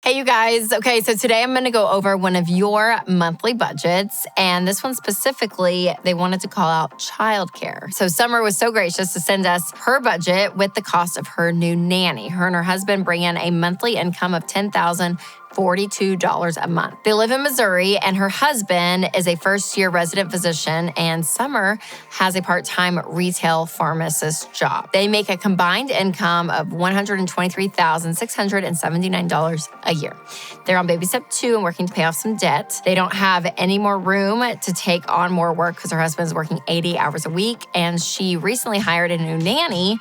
Hey, you guys. Okay, so today I'm going to go over one of your monthly budgets. And this one specifically, they wanted to call out childcare. So Summer was so gracious to send us her budget with the cost of her new nanny. Her and her husband bring in a monthly income of $10,042 a month. They live in Missouri, and her husband is a first-year resident physician, and Summer has a part-time retail pharmacist job. They make a combined income of $123,679 a year. They're on baby step 2 and working to pay off some debt. They don't have any more room to take on more work because her husband is working 80 hours a week, and she recently hired a new nanny.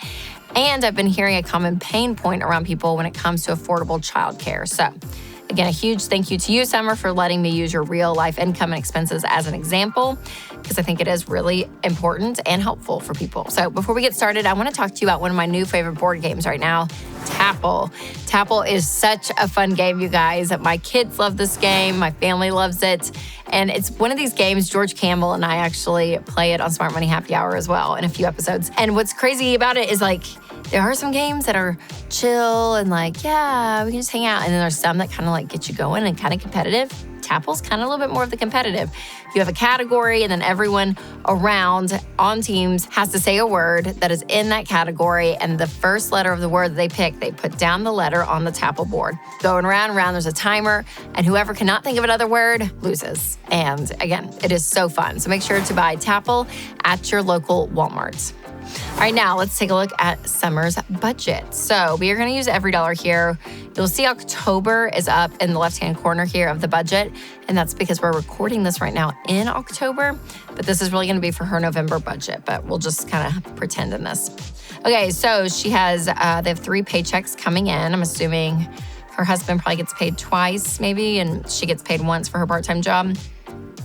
And I've been hearing a common pain point around people when it comes to affordable childcare. So again, a huge thank you to you, Summer, for letting me use your real life income and expenses as an example, because I think it is really important and helpful for people. So before we get started, I want to talk to you about one of my new favorite board games right now, Tapple. Tapple is such a fun game, you guys. My kids love this game. My family loves it. And it's one of these games, George Campbell and I actually play it on Smart Money Happy Hour as well in a few episodes. And what's crazy about it is there are some games that are chill and we can just hang out. And then there's some that kind of get you going and kind of competitive. Tapple's kind of a little bit more of the competitive. You have a category, and then everyone around on teams has to say a word that is in that category, and the first letter of the word that they pick, they put down the letter on the Tapple board. Going around and around, there's a timer, and whoever cannot think of another word loses. And again, it is so fun. So make sure to buy Tapple at your local Walmart. All right, now let's take a look at Summer's budget. So we are going to use every dollar here. You'll see October is up in the left-hand corner here of the budget, and that's because we're recording this right now in October, but this is really going to be for her November budget, but we'll just kind of pretend in this. Okay, so she has, they have 3 paychecks coming in. I'm assuming her husband probably gets paid twice maybe, and she gets paid once for her part-time job.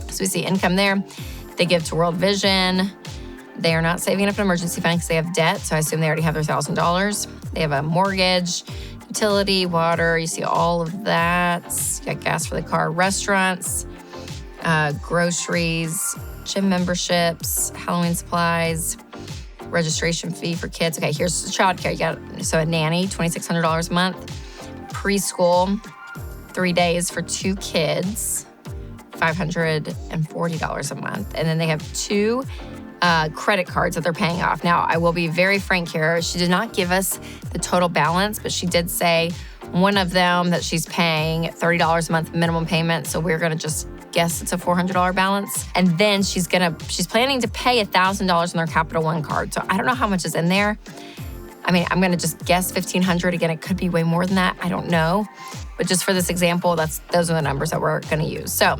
So we see income there. They give to World Vision. They are not saving up an emergency fund because they have debt, so I assume they already have their $1,000. They have a mortgage, utility, water. You see all of that. You got gas for the car, restaurants, groceries, gym memberships, Halloween supplies, registration fee for kids. Okay, here's the childcare. You got a nanny, $2,600 a month. Preschool, 3 days for 2 kids, $540 a month. And then they have 2 credit cards that they're paying off. Now, I will be very frank here. She did not give us the total balance, but she did say one of them that she's paying $30 a month minimum payment. So we're going to just guess it's a $400 balance. And then she's planning to pay $1,000 on their Capital One card. So I don't know how much is in there. I mean, I'm going to just guess $1,500. Again, it could be way more than that. I don't know. But just for this example, those are the numbers that we're going to use. So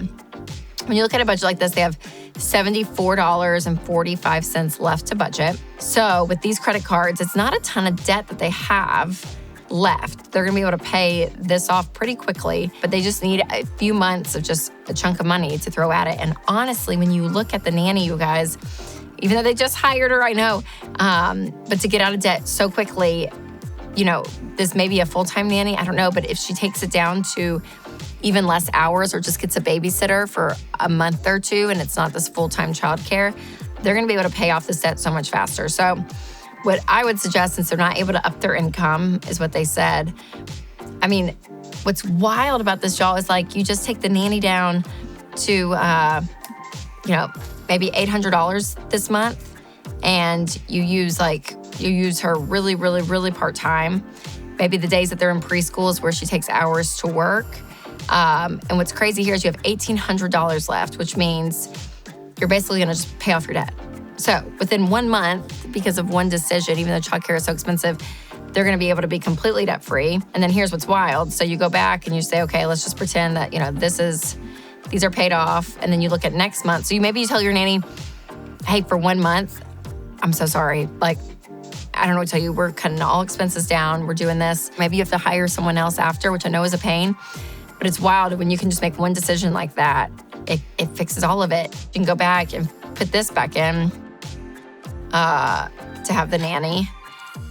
when you look at a budget like this, they have $74.45 left to budget. So with these credit cards, it's not a ton of debt that they have left. They're going to be able to pay this off pretty quickly, but they just need a few months of just a chunk of money to throw at it. And honestly, when you look at the nanny, you guys, even though they just hired her, I know, but to get out of debt so quickly, this may be a full-time nanny, I don't know, but if she takes it down to even less hours or just gets a babysitter for a month or 2 and it's not this full-time childcare, they're going to be able to pay off this debt so much faster. So what I would suggest, since they're not able to up their income, is what they said. I mean, what's wild about this, y'all, is you just take the nanny down to, maybe $800 this month, and you use her really, really, really part-time. Maybe the days that they're in preschool is where she takes hours to work. And what's crazy here is you have $1,800 left, which means you're basically going to just pay off your debt. So within 1 month, because of one decision, even though childcare is so expensive, they're going to be able to be completely debt-free. And then here's what's wild. So you go back and you say, okay, let's just pretend that, these are paid off. And then you look at next month. So you tell your nanny, hey, for 1 month, I'm so sorry. I don't know what to tell you. We're cutting all expenses down. We're doing this. Maybe you have to hire someone else after, which I know is a pain. But it's wild when you can just make one decision like that. It fixes all of it. You can go back and put this back in to have the nanny.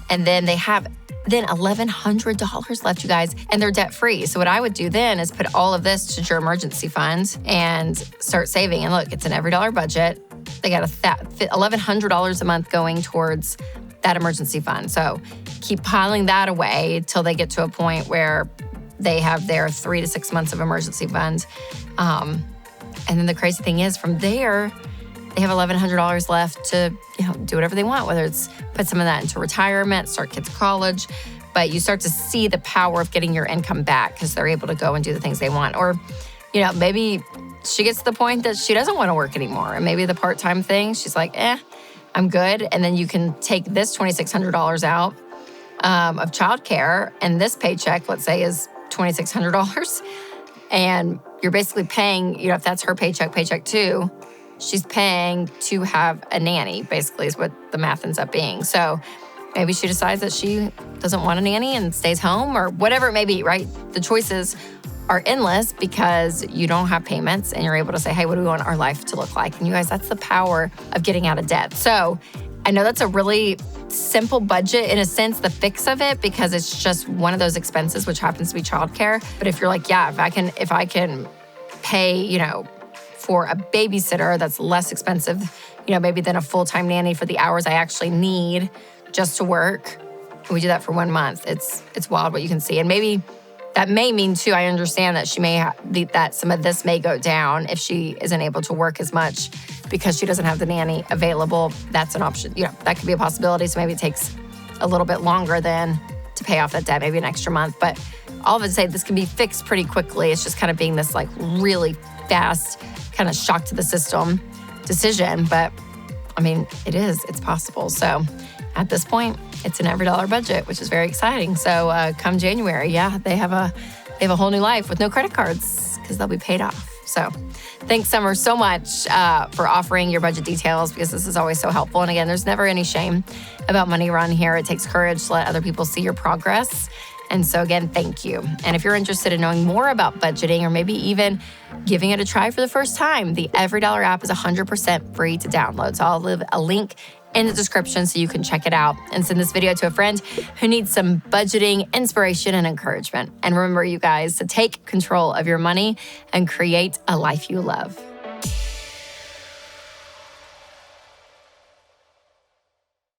And then they have $1,100 left, you guys, and they're debt-free. So what I would do then is put all of this to your emergency fund and start saving. And look, it's an every dollar budget. They got $1,100 a month going towards that emergency fund. So keep piling that away till they get to a point where they have their 3 to 6 months of emergency fund. And then the crazy thing is from there, they have $1,100 left to do whatever they want, whether it's put some of that into retirement, start kids' college. But you start to see the power of getting your income back because they're able to go and do the things they want. Or, maybe she gets to the point that she doesn't want to work anymore. And maybe the part-time thing, she's like, I'm good. And then you can take this $2,600 out of childcare, and this paycheck, let's say, is $2,600. And you're basically paying, if that's her paycheck too, she's paying to have a nanny, basically, is what the math ends up being. So maybe she decides that she doesn't want a nanny and stays home, or whatever it may be, right? The choices are endless because you don't have payments and you're able to say, hey, what do we want our life to look like? And you guys, that's the power of getting out of debt. So I know that's a really simple budget in a sense, the fix of it, because it's just one of those expenses, which happens to be childcare. But if you're like, yeah, if I can pay, for a babysitter that's less expensive, maybe than a full-time nanny for the hours I actually need just to work, and we do that for 1 month, it's wild what you can see. And maybe that may mean too, I understand that she may that some of this may go down if she isn't able to work as much because she doesn't have the nanny available. That's an option. That could be a possibility. So maybe it takes a little bit longer than to pay off that debt, maybe an extra month. But all of it to say this can be fixed pretty quickly. It's just kind of being this like really fast kind of shock to the system decision. But I mean, it's possible. So at this point, it's an every dollar budget, which is very exciting. So come January, they have a whole new life with no credit cards because they'll be paid off. So thanks, Summer, so much for offering your budget details, because this is always so helpful. And again, there's never any shame about Money Run here. It takes courage to let other people see your progress. And so again, thank you. And if you're interested in knowing more about budgeting, or maybe even giving it a try for the first time, the Every Dollar app is 100% free to download. So I'll leave a link in the description so you can check it out and send this video to a friend who needs some budgeting inspiration and encouragement. And remember, you guys, to take control of your money and create a life you love.